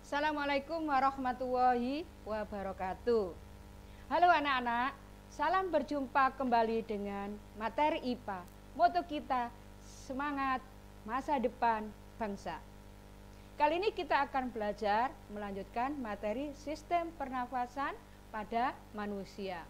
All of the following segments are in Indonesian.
Assalamualaikum warahmatullahi wabarakatuh. Halo anak-anak, salam berjumpa kembali dengan materi IPA. Moto kita, semangat masa depan bangsa. Kali ini kita akan belajar melanjutkan materi sistem pernafasan pada manusia.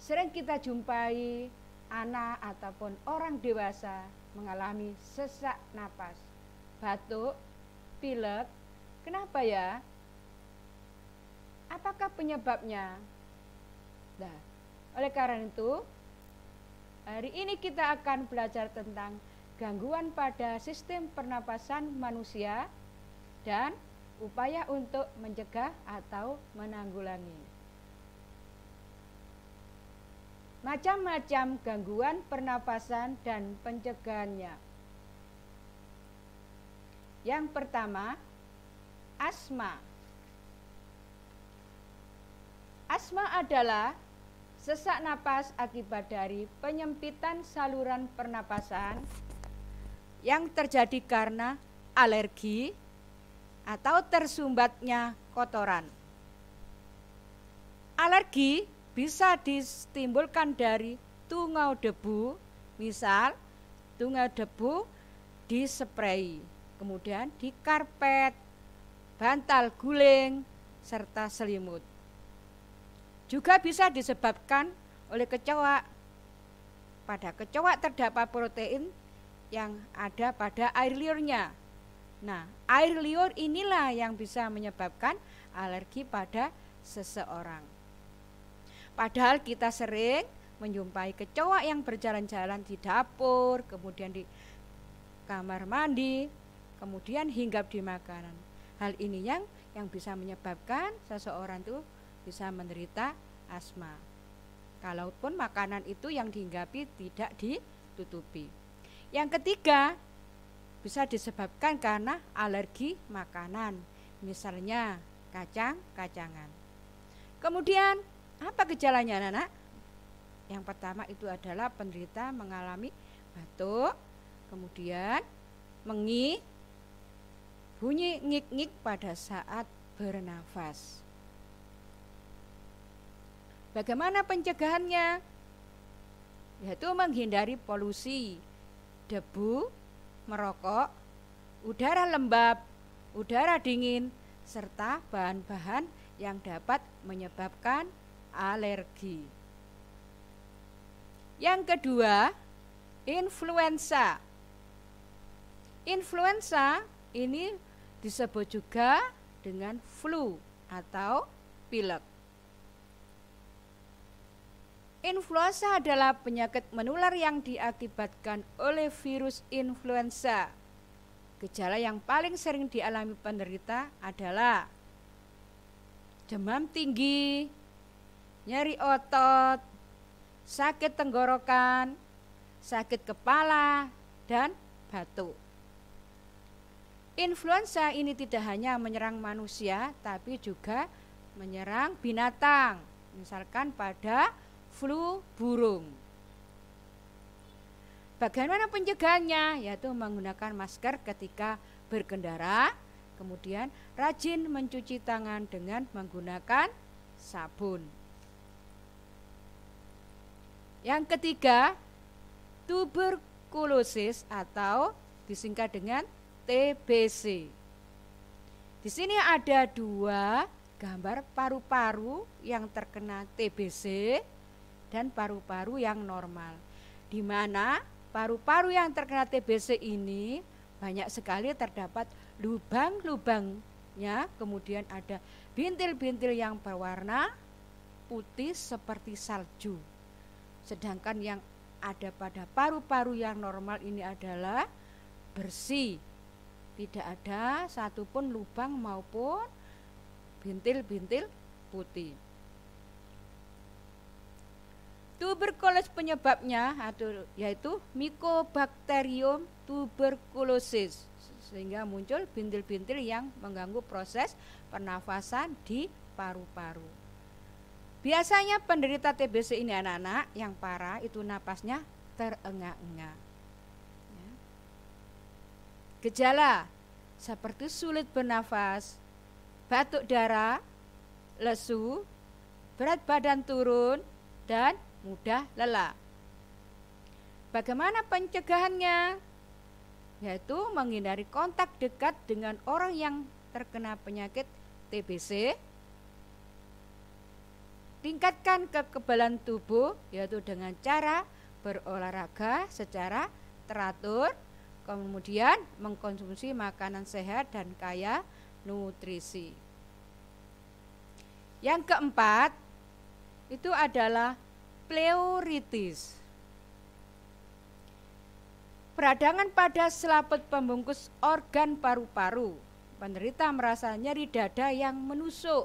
Sering kita jumpai anak ataupun orang dewasa mengalami sesak napas, batuk, pilek. Kenapa ya? Apakah penyebabnya? Nah, oleh karena itu, hari ini kita akan belajar tentang gangguan pada sistem pernapasan manusia dan upaya untuk mencegah atau menanggulangi. Macam-macam gangguan pernapasan dan pencegahannya. Yang pertama, asma. Asma adalah sesak napas akibat dari penyempitan saluran pernapasan yang terjadi karena alergi atau tersumbatnya kotoran. Alergi bisa ditimbulkan dari tungau debu, misal tungau debu disprei, kemudian di karpet, bantal guling, serta selimut. Juga bisa disebabkan oleh kecoak. Pada kecoak terdapat protein yang ada pada air liurnya. Nah, air liur inilah yang bisa menyebabkan alergi pada seseorang. Padahal kita sering menjumpai kecoak yang berjalan-jalan di dapur, kemudian di kamar mandi, kemudian hinggap di makanan. Hal ini yang bisa menyebabkan seseorang itu bisa menderita asma. Kalaupun makanan itu yang dihinggapi tidak ditutupi. Yang ketiga, bisa disebabkan karena alergi makanan, misalnya kacang-kacangan. Kemudian, apa gejalanya anak-anak? Yang pertama itu adalah penderita mengalami batuk, kemudian mengih, bunyi ngik-ngik pada saat bernafas. Bagaimana pencegahannya? Yaitu menghindari polusi, debu, merokok, udara lembab, udara dingin, serta bahan-bahan yang dapat menyebabkan alergi. Yang kedua, influenza. Influenza ini disebut juga dengan flu atau pilek. Influenza adalah penyakit menular yang diakibatkan oleh virus influenza. Gejala yang paling sering dialami penderita adalah demam tinggi, nyeri otot, sakit tenggorokan, sakit kepala, dan batuk. Influenza ini tidak hanya menyerang manusia, tapi juga menyerang binatang, misalkan pada flu burung. Bagaimana pencegahannya? Yaitu menggunakan masker ketika berkendara, kemudian rajin mencuci tangan dengan menggunakan sabun. Yang ketiga, tuberkulosis atau disingkat dengan TBC. Di sini ada dua gambar paru-paru yang terkena TBC dan paru-paru yang normal, di mana paru-paru yang terkena TBC ini banyak sekali terdapat lubang-lubangnya, kemudian ada bintil-bintil yang berwarna putih seperti salju. Sedangkan yang ada pada paru-paru yang normal ini adalah bersih, tidak ada satupun lubang maupun bintil-bintil putih. Tuberkulosis penyebabnya yaitu Mycobacterium tuberculosis, sehingga muncul bintil-bintil yang mengganggu proses pernafasan di paru-paru. Biasanya penderita TBC ini anak-anak yang parah itu napasnya terengah-engah. Gejala seperti sulit bernafas, batuk darah, lesu, berat badan turun, dan mudah lelah. Bagaimana pencegahannya? Yaitu menghindari kontak dekat dengan orang yang terkena penyakit TBC, tingkatkan kekebalan tubuh yaitu dengan cara berolahraga secara teratur, kemudian mengkonsumsi makanan sehat dan kaya nutrisi. Yang keempat itu adalah pleuritis. Peradangan pada selaput pembungkus organ paru-paru. Penderita merasa nyeri dada yang menusuk,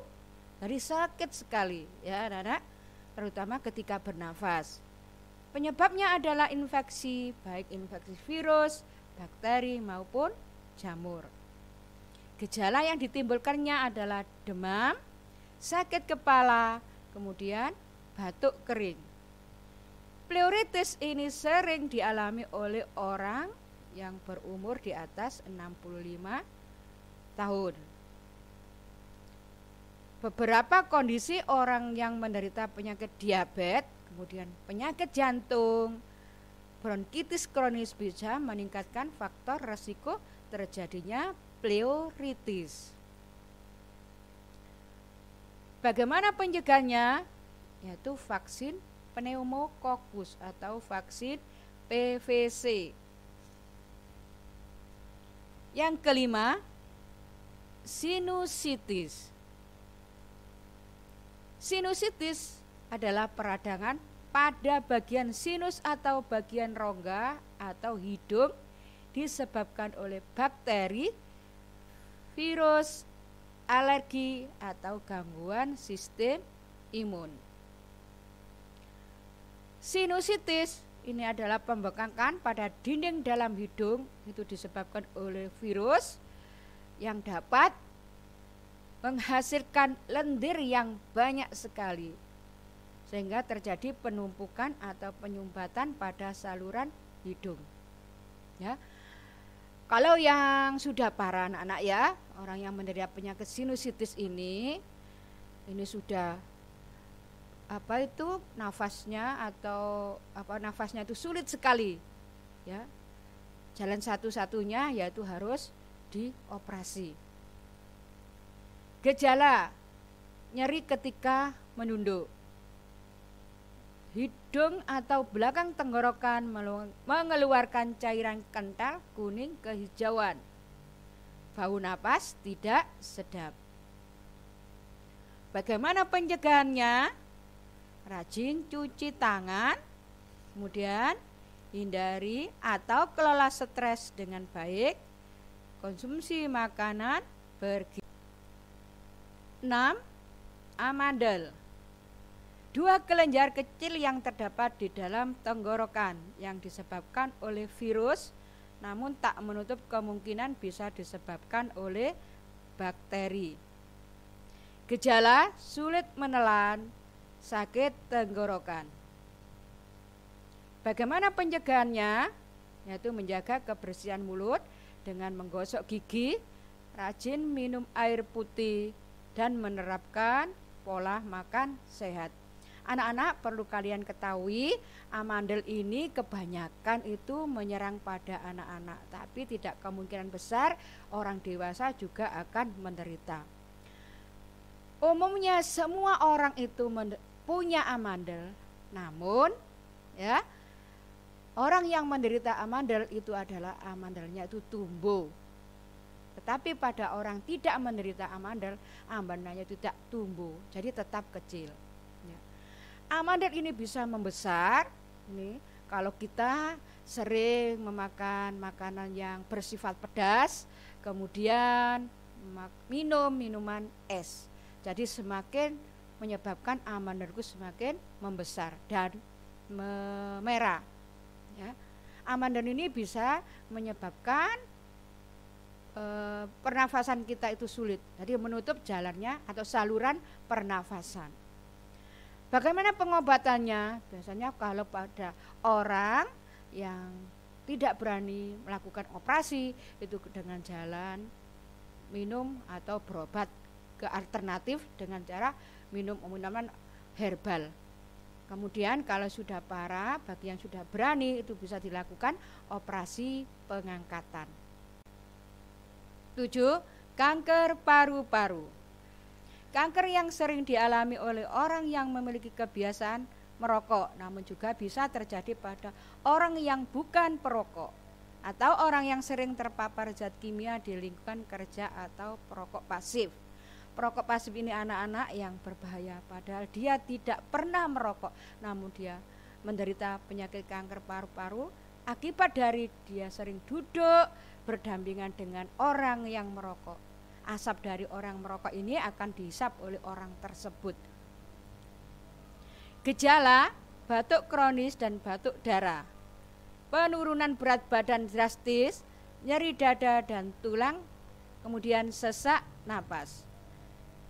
jadi sakit sekali ya anak-anak, terutama ketika bernafas. Penyebabnya adalah infeksi, baik infeksi virus, bakteri maupun jamur. Gejala yang ditimbulkannya adalah demam, sakit kepala, kemudian batuk kering. Pleuritis ini sering dialami oleh orang yang berumur di atas 65 tahun. Beberapa kondisi orang yang menderita penyakit diabetes, kemudian penyakit jantung, bronkitis kronis bisa meningkatkan faktor resiko terjadinya pleuritis. Bagaimana pencegahannya? Yaitu vaksin pneumokokus atau vaksin PVC. Yang kelima, sinusitis. Sinusitis adalah peradangan pada bagian sinus atau bagian rongga atau hidung disebabkan oleh bakteri, virus, alergi atau gangguan sistem imun. Sinusitis ini adalah pembengkakan pada dinding dalam hidung, itu disebabkan oleh virus yang dapat menghasilkan lendir yang banyak sekali, sehingga terjadi penumpukan atau penyumbatan pada saluran hidung. Ya, kalau yang sudah parah anak-anak ya, orang yang menderita penyakit sinusitis ini sudah nafasnya itu sulit sekali ya. Jalan satu-satunya yaitu harus dioperasi. Gejala nyeri ketika menunduk, hidung atau belakang tenggorokan mengeluarkan cairan kental kuning kehijauan, bau napas tidak sedap. Bagaimana pencegahannya? Rajin cuci tangan, kemudian hindari atau kelola stres dengan baik, konsumsi makanan bergizi. 6. Amandel. 2 kelenjar kecil yang terdapat di dalam tenggorokan yang disebabkan oleh virus, namun tak menutup kemungkinan bisa disebabkan oleh bakteri. Gejala sulit menelan, sakit tenggorokan. Bagaimana pencegahannya? Yaitu menjaga kebersihan mulut dengan menggosok gigi, rajin minum air putih, dan menerapkan pola makan sehat. Anak-anak perlu kalian ketahui, amandel ini kebanyakan itu menyerang pada anak-anak, tapi tidak kemungkinan besar orang dewasa juga akan menderita. Umumnya semua orang itu punya amandel, namun ya, orang yang menderita amandel itu adalah amandelnya itu tumbuh. Tetapi pada orang tidak menderita amandel, amandelnya tidak tumbuh, jadi tetap kecil. Ya. Amandel ini bisa membesar. Ini kalau kita sering memakan makanan yang bersifat pedas, kemudian minum minuman es, jadi semakin menyebabkan amandel itu semakin membesar dan merah. Ya. Amandel ini bisa menyebabkan pernafasan kita itu sulit, jadi menutup jalannya atau saluran pernafasan. Bagaimana pengobatannya? Biasanya kalau pada orang yang tidak berani melakukan operasi itu dengan jalan minum atau berobat ke alternatif dengan cara minum minuman herbal. Kemudian kalau sudah parah, bagi yang sudah berani itu bisa dilakukan operasi pengangkatan. 7. Kanker paru-paru. Kanker yang sering dialami oleh orang yang memiliki kebiasaan merokok, namun juga bisa terjadi pada orang yang bukan perokok atau orang yang sering terpapar zat kimia di lingkungan kerja atau perokok pasif. Perokok pasif ini anak-anak yang berbahaya, padahal dia tidak pernah merokok, namun dia menderita penyakit kanker paru-paru akibat dari dia sering duduk berdampingan dengan orang yang merokok. Asap dari orang merokok ini akan dihisap oleh orang tersebut. Gejala batuk kronis dan batuk darah, penurunan berat badan drastis, nyeri dada dan tulang, kemudian sesak napas.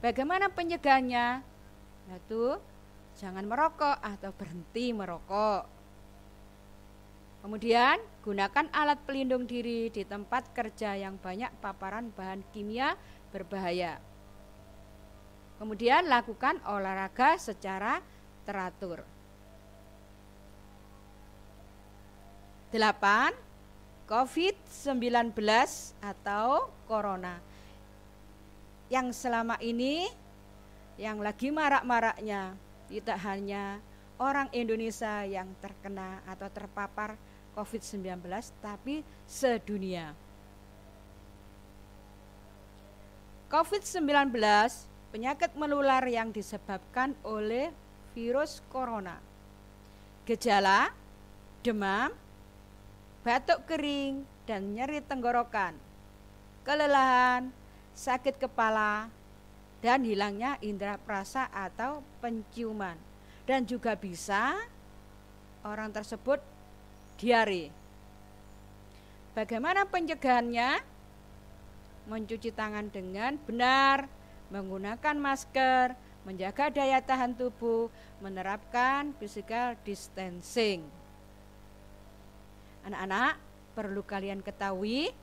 Bagaimana pencegahannya? Yaitu jangan merokok atau berhenti merokok. Kemudian gunakan alat pelindung diri di tempat kerja yang banyak paparan bahan kimia berbahaya. Kemudian lakukan olahraga secara teratur. 8. COVID-19 atau Corona. Yang selama ini yang lagi marak-maraknya tidak hanya orang Indonesia yang terkena atau terpapar COVID-19, tapi sedunia. COVID-19 penyakit menular yang disebabkan oleh virus corona. Gejala demam, batuk kering dan nyeri tenggorokan, kelelahan, sakit kepala, dan hilangnya indera perasa atau penciuman. Dan juga bisa orang tersebut diare. Bagaimana pencegahannya? Mencuci tangan dengan benar, menggunakan masker, menjaga daya tahan tubuh, menerapkan physical distancing. Anak-anak, perlu kalian ketahui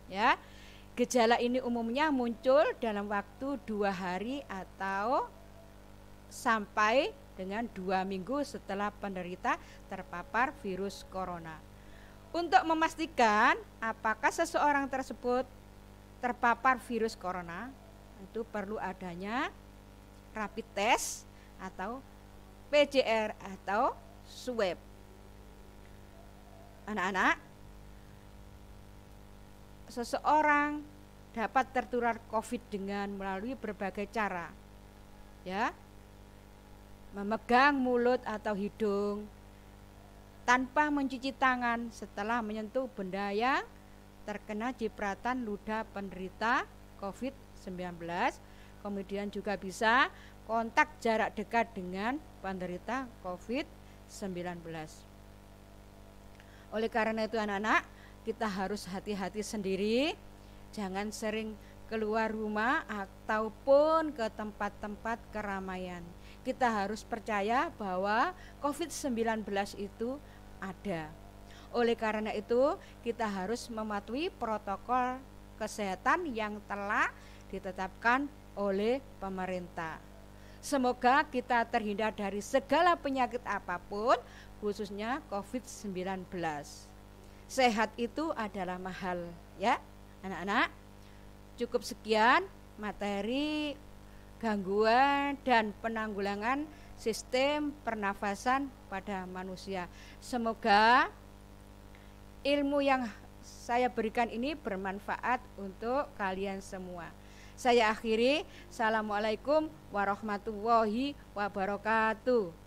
ya, gejala ini umumnya muncul dalam waktu 2 hari atau sampai dengan 2 minggu setelah penderita terpapar virus corona. Untuk memastikan apakah seseorang tersebut terpapar virus corona, itu perlu adanya rapid test atau PCR atau swab. Anak-anak, seseorang dapat tertular COVID dengan melalui berbagai cara, ya, memegang mulut atau hidung tanpa mencuci tangan setelah menyentuh benda yang terkena cipratan ludah penderita COVID-19. Kemudian juga bisa kontak jarak dekat dengan penderita COVID-19. Oleh karena itu anak-anak, kita harus hati-hati sendiri, jangan sering keluar rumah ataupun ke tempat-tempat keramaian. Kita harus percaya bahwa COVID-19 itu ada. Oleh karena itu, kita harus mematuhi protokol kesehatan yang telah ditetapkan oleh pemerintah. Semoga kita terhindar dari segala penyakit apapun, khususnya COVID-19. Sehat itu adalah mahal, ya anak-anak. Cukup sekian materi gangguan dan penanggulangan sistem pernafasan pada manusia. Semoga ilmu yang saya berikan ini bermanfaat untuk kalian semua. Saya akhiri, Assalamualaikum warahmatullahi wabarakatuh.